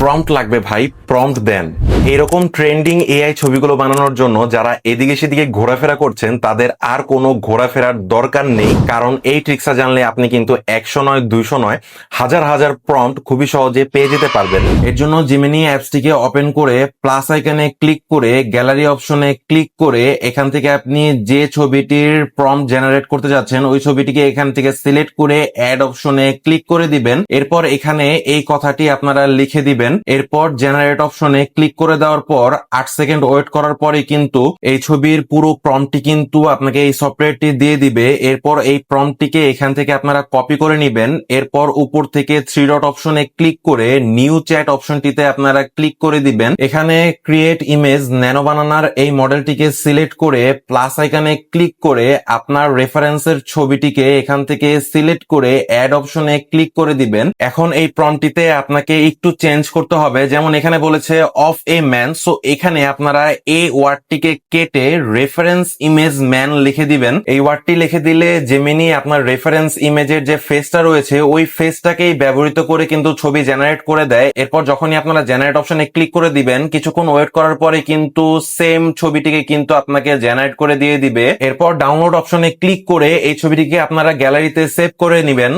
Prompt লাগবে ভাই, prompt দেন। এরকম ট্রেন্ডিং এআই ছবিগুলো বানানোর জন্য যারা এদিকে সেদিকে ঘোরাফেরা করছেন তাদের আর কোনো ঘোরাফেরার দরকার নেই, কারণ এই ট্রিক্সটা জানলে আপনি কিন্তু 100 নয় 200 নয় হাজার হাজার প্রম্পট খুবই সহজে পেয়ে যেতে পারবেন। এর জন্য জিমিনি অ্যাপসটিকে ওপেন করে প্লাস আইকনে ক্লিক করে গ্যালারি অপশনে ক্লিক করে এখান থেকে আপনি যে ছবিটির প্রম্পট জেনারেট করতে যাচ্ছেন ওই ছবিটিকে এখান থেকে সিলেক্ট করে অ্যাড অপশনে ক্লিক করে দিবেন। এরপর এখানে এই কথাটি আপনারা লিখে দিবেন। এরপর জেনারেট অপশনে ক্লিক করে দেওয়ার পর 8 সেকেন্ড ওয়েট করার পরে কিন্তু এই ছবির পুরো প্রম্পটটি কিন্তু আপনাকে এই সফটওয়্যারটি দিয়ে দিবে। এরপর এই প্রম্পটটিকে এখান থেকে আপনারা কপি করে নেবেন। এরপর উপর থেকে 3 ডট অপশনে ক্লিক করে নিউ চ্যাট অপশনটিতে আপনারা ক্লিক করে দিবেন। এখানে ক্রিয়েট ইমেজ ন্যানো বানানার এই মডেলটিকে সিলেক্ট করে প্লাস আইকনে ক্লিক করে আপনার রেফারেন্সের ছবিটিকে এখান থেকে সিলেক্ট করে অ্যাড অপশনে ক্লিক করে দিবেন। এখন এই প্রম্পটটিতে আপনাকে একটু চেঞ্জ করতে হবে, যেমন এখানে বলেছে অফ এ ম্যান, সো এখানে আপনারা এই ওয়ার্ডটিকে কেটে রেফারেন্স ইমেজ ম্যান লিখে দিবেন। এই ওয়ার্ডটি লিখে দিলে জেমিনি আপনার রেফারেন্স ইমেজের যে ফেসটা রয়েছে ওই ফেসটাকেই ব্যবহৃত করে কিন্তু ছবি জেনারেট করে দেয়। এরপর যখনই আপনারা জেনারেট অপশনে ক্লিক করে দিবেন কিছুক্ষণ ওয়েট করার পরে কিন্তু সেম ছবিটিকে কিন্তু আপনাকে জেনারেট করে দিয়ে দিবে। এরপর ডাউনলোড অপশনে ক্লিক করে এই ছবিটিকে আপনারা গ্যালারিতে সেভ করে নেবেন।